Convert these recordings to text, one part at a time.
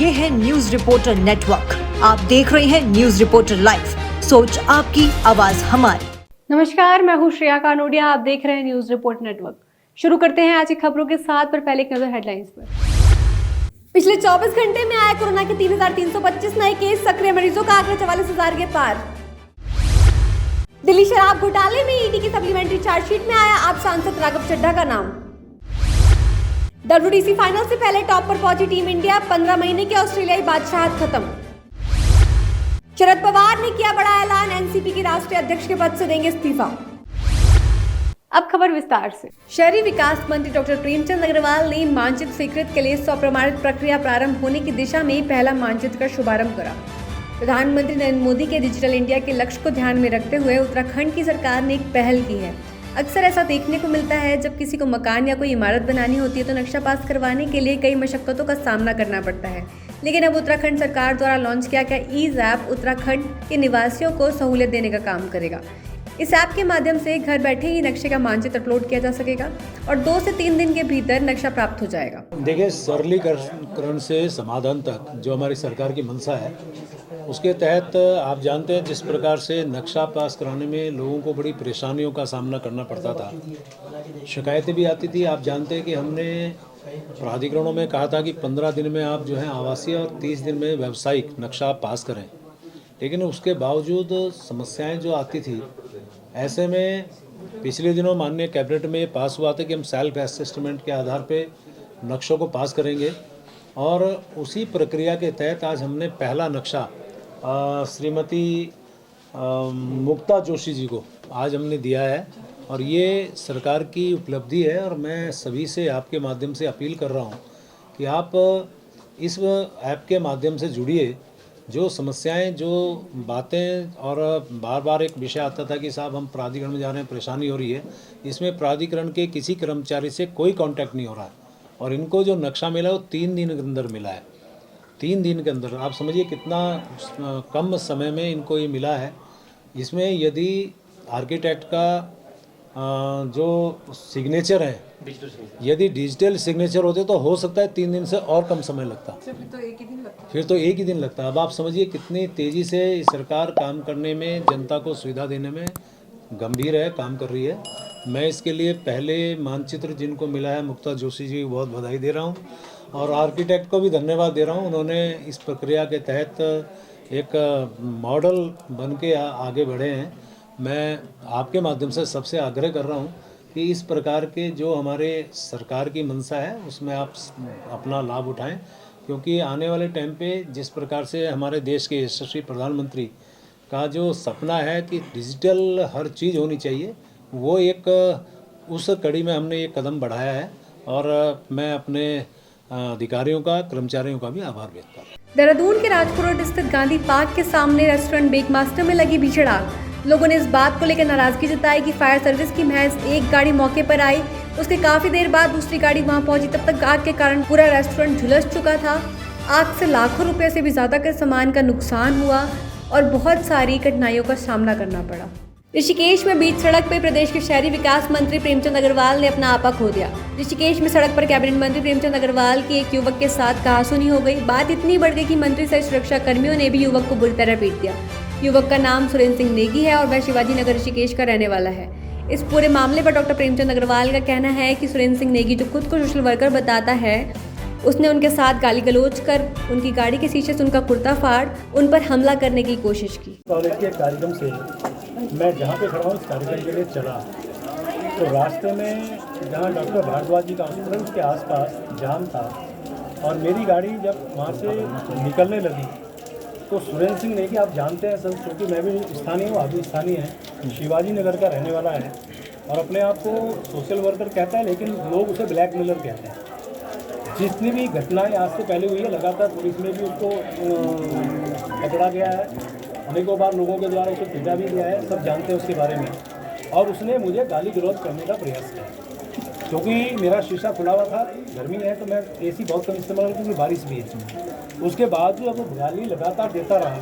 ये है news reporter network. आप देख रहे हैं न्यूज रिपोर्टर लाइव, सोच आपकी, आवाज हमारी। नमस्कार, मैं हूँ श्रेया कानोडिया। आप देख रहे हैं न्यूज रिपोर्ट नेटवर्क। शुरू करते हैं आज की खबरों के साथ, पर पहले एक नजर हेडलाइंस पर। पिछले 24 घंटे में आए कोरोना के 3,325 नए केस, सक्रिय मरीजों का आंकड़ा 44,000 के पार। दिल्ली शराब घोटाले में ईडी की सप्लीमेंट्री चार्जशीट में आया आप सांसद राघव चड्ढा का नाम। WDC फाइनल से पहले टॉप पर पहुंची टीम इंडिया, 15 महीने की ऑस्ट्रेलियाई बादशाहत खत्म। शरद पवार ने किया बड़ा ऐलान, एनसीपी के राष्ट्रीय अध्यक्ष के पद से देंगे इस्तीफा। अब खबर विस्तार से। शहरी विकास मंत्री डॉक्टर प्रेमचंद अग्रवाल ने मानचित्र स्वीकृत के लिए स्वप्रमाणित प्रक्रिया प्रारंभ होने की दिशा में पहला मानचित्र का शुभारंभ करा। प्रधानमंत्री नरेंद्र मोदी के डिजिटल इंडिया के लक्ष्य को ध्यान में रखते हुए उत्तराखंड की सरकार ने एक पहल की है। अक्सर ऐसा देखने को मिलता है, जब किसी को मकान या कोई इमारत बनानी होती है तो नक्शा पास करवाने के लिए कई मशक्कतों का सामना करना पड़ता है। लेकिन अब उत्तराखंड सरकार द्वारा लॉन्च किया गया ईज ऐप उत्तराखंड के निवासियों को सहूलियत देने का काम करेगा। इस ऐप के माध्यम से घर बैठे ही नक्शे का मानचित्र अपलोड किया जा सकेगा और 2 से 3 दिन के भीतर नक्शा प्राप्त हो जाएगा। देखिए, सरलीकरण से समाधान तक जो हमारी सरकार की मंशा है, उसके तहत आप जानते हैं जिस प्रकार से नक्शा पास कराने में लोगों को बड़ी परेशानियों का सामना करना पड़ता था, शिकायतें भी आती थी। आप जानते हैं कि हमने प्राधिकरणों में कहा था कि 15 दिन में आप जो है आवासीय और 30 दिन में व्यावसायिक नक्शा पास करें, लेकिन उसके बावजूद समस्याएं जो आती थी, ऐसे में पिछले दिनों माननीय कैबिनेट में पास हुआ था कि हम सेल्फ असेसमेंट के आधार पे नक्शों को पास करेंगे और उसी प्रक्रिया के तहत आज हमने पहला नक्शा श्रीमती मुक्ता जोशी जी को आज हमने दिया है और ये सरकार की उपलब्धि है। और मैं सभी से आपके माध्यम से अपील कर रहा हूँ कि आप इस ऐप के माध्यम से जुड़िए। जो समस्याएं, जो बातें, और बार बार एक विषय आता था कि साहब हम प्राधिकरण में जा रहे हैं, परेशानी हो रही है, इसमें प्राधिकरण के किसी कर्मचारी से कोई कांटेक्ट नहीं हो रहा है और इनको जो नक्शा मिला है वो 3 दिन के अंदर मिला है। 3 दिन के अंदर आप समझिए कितना कम समय में इनको ये मिला है। इसमें यदि आर्किटेक्ट का जो सिग्नेचर है, यदि डिजिटल सिग्नेचर होते तो हो सकता है 3 दिन से और कम समय लगता, फिर तो एक ही दिन लगता। अब आप समझिए कितनी तेज़ी से सरकार काम करने में, जनता को सुविधा देने में गंभीर है, काम कर रही है। मैं इसके लिए पहले मानचित्र जिनको मिला है मुक्ता जोशी जी को बहुत बधाई दे रहा हूँ और आर्किटेक्ट को भी धन्यवाद दे रहा हूँ। उन्होंने इस प्रक्रिया के तहत एक मॉडल बन के आगे बढ़े हैं। मैं आपके माध्यम से सबसे आग्रह कर रहा हूँ कि इस प्रकार के जो हमारे सरकार की मंशा है उसमें आप अपना लाभ उठाएं, क्योंकि आने वाले टाइम पे जिस प्रकार से हमारे देश के यशस्वी प्रधानमंत्री का जो सपना है कि डिजिटल हर चीज़ होनी चाहिए, वो एक उस कड़ी में हमने ये कदम बढ़ाया है और मैं अपने अधिकारियों का, कर्मचारियों का भी आभार व्यक्त करता हूँ। देहरादून के राजपुर स्थित गांधी पार्क के सामने रेस्टोरेंट बेकमास्टर में लगी भीषण आग। लोगों ने इस बात को लेकर नाराजगी जताई कि फायर सर्विस की महज एक गाड़ी मौके पर आई, उसके काफी देर बाद दूसरी गाड़ी वहां पहुंची। तब तक आग के कारण पूरा रेस्टोरेंट झुलस चुका था। आग से लाखों रुपए से भी ज्यादा के सामान का नुकसान हुआ और बहुत सारी कठिनाइयों का सामना करना पड़ा। ऋषिकेश में बीच सड़क पर प्रदेश के शहरी विकास मंत्री प्रेमचंद अग्रवाल ने अपना आपा खो दिया। ऋषिकेश में सड़क पर कैबिनेट मंत्री प्रेमचंद अग्रवाल की एक युवक के साथ कहासुनी हो गई। बात इतनी बढ़ गई कि मंत्री सहित सुरक्षा कर्मियों ने भी युवक को बुरी तरह पीट दिया। युवक का नाम सुरेंद्र सिंह नेगी है और वह शिवाजी नगर ऋषिकेश का रहने वाला है। इस पूरे मामले पर डॉक्टर प्रेमचंद अग्रवाल का कहना है कि सुरेंद्र सिंह नेगी, जो खुद को सोशल वर्कर बताता है, उसने उनके साथ गाली गलौज कर उनकी गाड़ी के शीशे से उनका कुर्ता फाड़ उन पर हमला करने की कोशिश की। कॉलेज के कार्यक्रम से मैं जहाँ पे खड़ा हूँ इस कार्यक्रम के लिए चला तो रास्ते में जहाँ डॉक्टर भारद्वाज जी का हॉस्पिटल, उसके आसपास जाम था और मेरी गाड़ी जब वहाँ से निकलने लगी तो सुरेंद्र सिंह नेगी, आप जानते हैं सर, क्योंकि मैं भी स्थानीय हूँ, आप भी स्थानीय हैं, शिवाजी नगर का रहने वाला है और अपने आप को सोशल वर्कर कहता है, लेकिन लोग उसे ब्लैकमेलर कहते हैं। जितनी भी घटनाएं आज से पहले हुई है, लगातार पुलिस में भी उसको पकड़ा गया है, अनेकों बार लोगों के द्वारा उसे पीटा भी गया है, सब जानते हैं उसके बारे में। और उसने मुझे गाली गलौज करने का प्रयास किया, क्योंकि मेरा शीशा खुला हुआ था, गर्मी है तो मैं AC बहुत कम इस्तेमाल करता हूँ, क्योंकि बारिश भी है। उसके बाद जो अब गाली लगातार देता रहा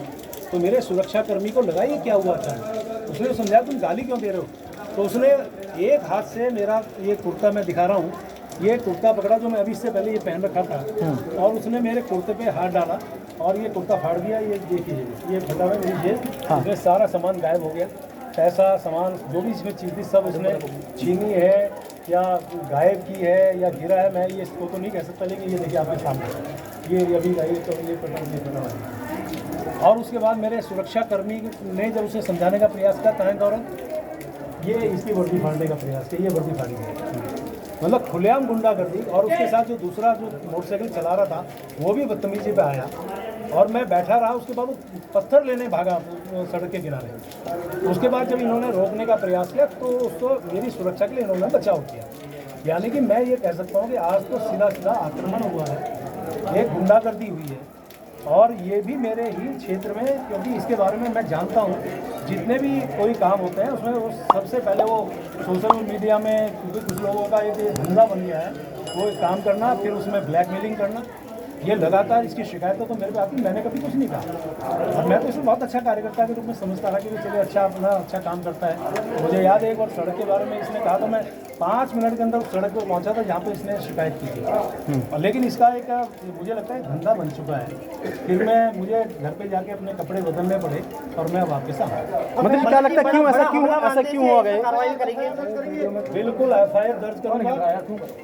तो मेरे सुरक्षा कर्मी को लगा ये क्या हुआ अचानक। उसने समझाया तुम गाली क्यों दे रहे हो, तो उसने एक हाथ से मेरा ये कुर्ता मैं दिखा रहा हूँ, ये कुर्ता पकड़ा जो मैं अभी इससे पहले ये पहन रखा था, और उसने मेरे कुर्ते पे हाथ डाला और ये कुर्ता फाड़ दिया। ये देखिए, ये फटा हुआ मेरी जेब, इसमें सारा सामान गायब हो गया, पैसा सामान जो भी इसमें चीज़ थी सब इसने छीनी है या गायब की है या गिरा है। मैं ये इसको तो नहीं कह सकता, लेकिन ये देखिए आपके सामने ये अभी गई तो ये पटा हुआ। और उसके बाद मेरे सुरक्षा कर्मी ने जब उसे समझाने का प्रयास किया, कहाँ गौरव, ये इसकी वर्दी फाड़ने का प्रयास किया, ये वर्दी फाड़ी है, मतलब खुलेआम गुंडागर्दी। और उसके साथ जो दूसरा जो मोटरसाइकिल चला रहा था वो भी बदतमीजी पे आया और मैं बैठा रहा। उसके बाद वो पत्थर लेने भागा सड़क के किनारे। उसके बाद जब इन्होंने रोकने का प्रयास किया तो उसको मेरी सुरक्षा के लिए इन्होंने बचाव किया। यानी कि मैं ये कह सकता हूँ कि आज तो सीधा सीधा आक्रमण हुआ है, एक गुंडागर्दी हुई है, और ये भी मेरे ही क्षेत्र में, क्योंकि इसके बारे में मैं जानता हूँ। जितने भी कोई काम होते हैं उसमें वो सबसे पहले वो सोशल मीडिया में, क्योंकि कुछ लोगों का एक धंधा बन गया है वो एक काम करना, फिर उसमें ब्लैकमेलिंग करना, ये लगातार इसकी शिकायतें तो मेरे पे आती। मैंने कभी कुछ नहीं कहा और मैं तो इसमें बहुत अच्छा कार्यकर्ता के रूप में समझता रहा कि चलिए अच्छा अपना अच्छा काम करता है। मुझे याद है एक बार सड़क के बारे में इसने कहा तो मैं 5 मिनट के अंदर उस सड़क पर पहुंचा था जहाँ पे इसने शिकायत की थी। और लेकिन इसका एक मुझे लगता है धंधा बन चुका है। फिर मैं मुझे घर पे जाके अपने कपड़े बदलने पड़े और मैं वापस आ गया। मतलब क्या लगता है क्यों हो गए? बिल्कुल FIR दर्ज करूँगा।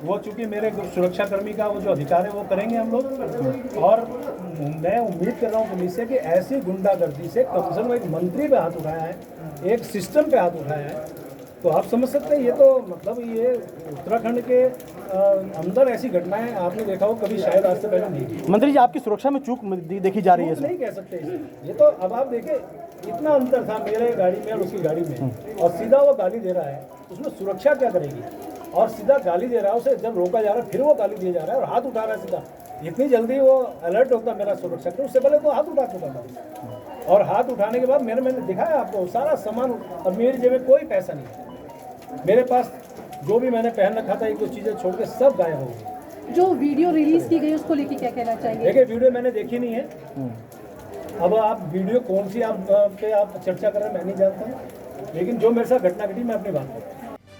वो चूँकि मेरे सुरक्षा कर्मी का वो जो अधिकार है वो करेंगे हम लोग। और मैं उम्मीद कर रहा हूँ पुलिस से कि ऐसी गुंडागर्दी से कम से कम एक मंत्री पे हाथ उठाया है, एक सिस्टम पे हाथ उठाया है, तो आप समझ सकते हैं ये तो मतलब ये उत्तराखंड के अंदर ऐसी घटनाएं आपने देखा हो कभी शायद आज से पहले नहीं। मंत्री जी, आपकी सुरक्षा में चूक देखी जा रही है? नहीं कह सकते ये तो। अब आप देखें इतना अंतर था मेरे गाड़ी में और उसकी गाड़ी में, और सीधा वो गाली दे रहा है, उसमें सुरक्षा क्या करेगी? और सीधा गाली दे रहा है, उसे जब रोका जा रहा है फिर वो गाली दिए जा रहा है और हाथ उठा रहा है सीधा। इतनी जल्दी वो अलर्ट होता मेरा सुरक्षा के, उससे पहले तो हाथ उठा चुका था। और हाथ उठाने के बाद मैंने दिखाया आपको सारा सामान, और मेरी जेब में कोई पैसा नहीं है। मेरे पास जो भी मैंने पहन रखा था एक दो चीज़ें छोड़ के सब गायब हो गई। जो वीडियो रिलीज की गई उसको लेके क्या कहना चाहिए? देखिए वीडियो मैंने देखी नहीं है। अब आप वीडियो कौन सी आप चर्चा कर रहे हैं मैं नहीं जानता, लेकिन जो मेरे साथ घटना घटी मैं अपनी बात करूँ।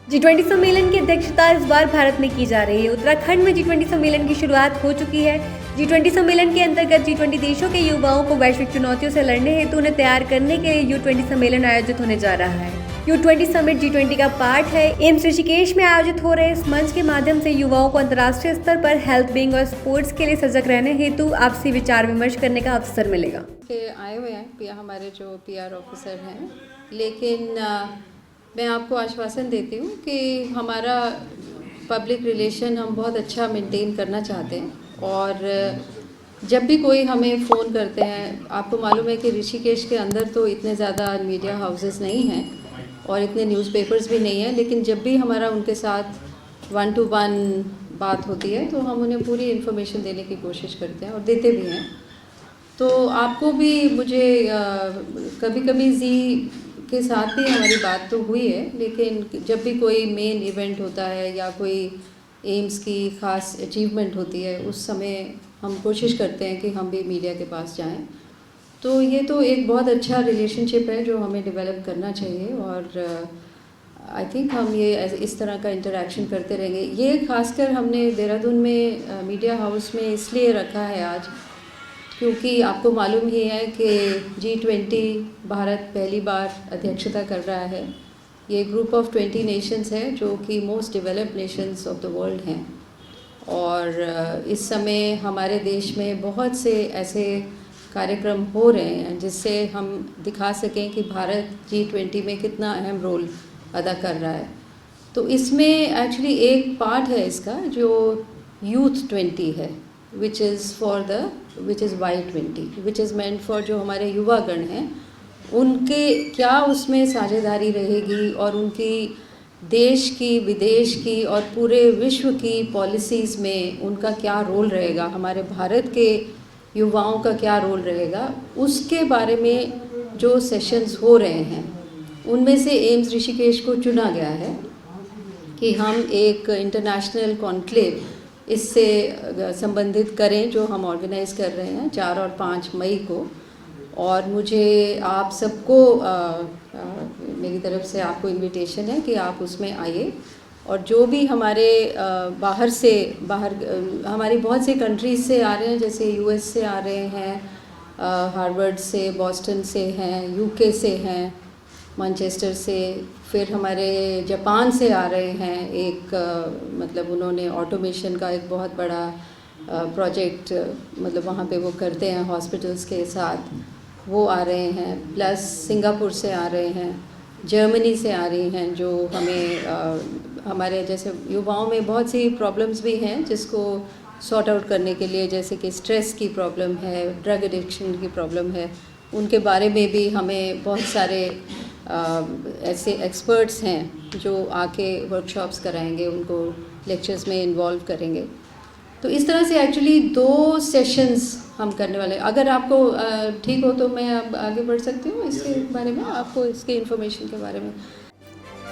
G20 सम्मेलन की अध्यक्षता इस बार भारत में की जा रही है। उत्तराखंड में G20 सम्मेलन की शुरुआत हो चुकी है। G20 सम्मेलन के अंतर्गत G20 देशों के युवाओं को वैश्विक चुनौतियों से लड़ने हेतु उन्हें तैयार करने के लिए U20 सम्मेलन आयोजित होने जा रहा है। U20 समिट G20 का पार्ट है। एम्स ऋषिकेश में आयोजित हो रहे इस मंच के माध्यम से युवाओं को अंतर्राष्ट्रीय स्तर पर हेल्थ, बीइंग और स्पोर्ट्स के लिए सजग रहने हेतु आपसी विचार विमर्श करने का अवसर मिलेगा। आए हुए हैं हमारे जो PR ऑफिसर हैं, लेकिन मैं आपको आश्वासन देती हूँ कि हमारा पब्लिक रिलेशन हम बहुत अच्छा मेंटेन करना चाहते हैं। और जब भी कोई हमें फ़ोन करते हैं, आपको मालूम है कि ऋषिकेश के अंदर तो इतने ज़्यादा मीडिया हाउसेस नहीं हैं और इतने न्यूज़पेपर्स भी नहीं हैं, लेकिन जब भी हमारा उनके साथ 1-to-1 बात होती है तो हम उन्हें पूरी इन्फॉर्मेशन देने की कोशिश करते हैं और देते भी हैं। तो आपको भी मुझे कभी कभी जी के साथ भी हमारी बात तो हुई है, लेकिन जब भी कोई मेन इवेंट होता है या कोई एम्स की ख़ास अचीवमेंट होती है उस समय हम कोशिश करते हैं कि हम भी मीडिया के पास जाएं। तो ये तो एक बहुत अच्छा रिलेशनशिप है जो हमें डेवलप करना चाहिए और आई थिंक हम ये इस तरह का इंटरेक्शन करते रहेंगे। ये खासकर हमने देहरादून में मीडिया हाउस में इसलिए रखा है आज क्योंकि आपको मालूम ही है कि G20 भारत पहली बार अध्यक्षता कर रहा है। ये ग्रुप ऑफ 20 नेशंस है जो कि most developed Nations of the world हैं और इस समय हमारे देश में बहुत से ऐसे कार्यक्रम हो रहे हैं जिससे हम दिखा सकें कि भारत G20 में कितना अहम रोल अदा कर रहा है। तो इसमें एक्चुअली एक पार्ट है इसका जो यूथ 20 है which is Y20 which is meant for जो हमारे युवागण हैं उनके क्या उसमें साझेदारी रहेगी और उनकी देश की, विदेश की और पूरे विश्व की पॉलिसीज़ में उनका क्या रोल रहेगा, हमारे भारत के युवाओं का क्या रोल रहेगा, उसके बारे में जो सेशंस हो रहे हैं उनमें से एम्स ऋषिकेश को चुना गया है कि हम एक इंटरनेशनल कॉन्क्लेव इससे संबंधित करें जो हम ऑर्गेनाइज़ कर रहे हैं 4 और 5 मई को। और मुझे आप सबको मेरी तरफ से आपको इनविटेशन है कि आप उसमें आइए और जो भी हमारे बाहर हमारी बहुत से कंट्रीज से आ रहे हैं, जैसे यूएस से आ रहे हैं, हार्वर्ड से, बॉस्टन से हैं, यूके से हैं, मैनचेस्टर से, फिर हमारे जापान से आ रहे हैं। एक मतलब उन्होंने ऑटोमेशन का एक बहुत बड़ा प्रोजेक्ट मतलब वहाँ पे वो करते हैं हॉस्पिटल्स के साथ, वो आ रहे हैं। प्लस सिंगापुर से आ रहे हैं, जर्मनी से आ रही हैं, जो हमें हमारे जैसे युवाओं में बहुत सी प्रॉब्लम्स भी हैं जिसको सॉर्ट आउट करने के लिए, जैसे कि स्ट्रेस की प्रॉब्लम है, ड्रग एडिक्शन की प्रॉब्लम है, उनके बारे में भी हमें बहुत सारे ऐसे एक्सपर्ट्स हैं जो आके वर्कशॉप्स कराएंगे, उनको लेक्चर्स में इन्वॉल्व करेंगे। तो इस तरह से एक्चुअली 2 सेशंस हम करने वाले हैं। अगर आपको ठीक हो तो मैं अब आगे बढ़ सकती हूँ इसके बारे में, आपको इसके इन्फॉर्मेशन के बारे में।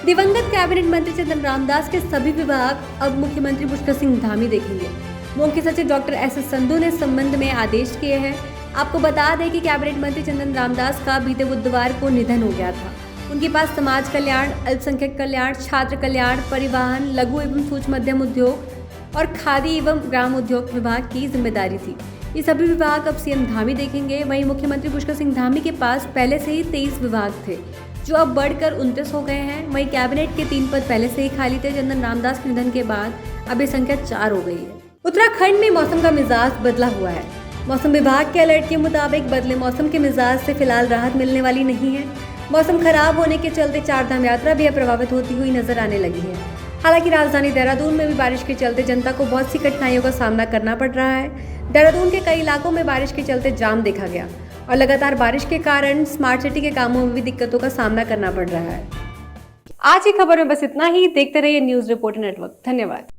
दिवंगत कैबिनेट मंत्री चंदन रामदास के सभी विभाग अब मुख्यमंत्री पुष्कर सिंह धामी देखेंगे। मुख्य सचिव डॉक्टर एस.एस. संधू ने इस संबंध में आदेश किए हैं। आपको बता दें कि कैबिनेट मंत्री चंदन रामदास का बीते बुधवार को निधन हो गया था। उनके पास समाज कल्याण, अल्पसंख्यक कल्याण, छात्र कल्याण, परिवहन, लघु एवं सूक्ष्म मध्यम उद्योग और खादी एवं ग्राम उद्योग विभाग की जिम्मेदारी थी। ये सभी विभाग अब सीएम धामी देखेंगे। वहीं मुख्यमंत्री पुष्कर सिंह धामी के पास पहले से ही 23 विभाग थे, जो अब बढ़कर 29 हो गए हैं। वहीं कैबिनेट के 3 पद पहले से ही खाली थे। चंदन रामदास के निधन के बाद अब ये संख्या 4 हो गई है। उत्तराखंड में मौसम का मिजाज बदला हुआ है। मौसम विभाग के अलर्ट के मुताबिक बदले मौसम के मिजाज से फिलहाल राहत मिलने वाली नहीं है। मौसम खराब होने के चलते चारधाम यात्रा भी प्रभावित होती हुई नजर आने लगी है। हालांकि राजधानी देहरादून में भी बारिश के चलते जनता को बहुत सी कठिनाइयों का सामना करना पड़ रहा है। देहरादून के कई इलाकों में बारिश के चलते जाम देखा गया और लगातार बारिश के कारण स्मार्ट सिटी के कामों में भी दिक्कतों का सामना करना पड़ रहा है। आज की खबर में बस इतना ही। देखते रहिए न्यूज़ रिपोर्टर नेटवर्क। धन्यवाद।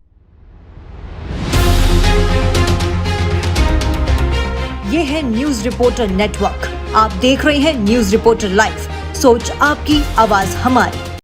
ये है न्यूज रिपोर्टर नेटवर्क। आप देख रहे हैं न्यूज रिपोर्टर लाइव। सोच आपकी, आवाज हमारी।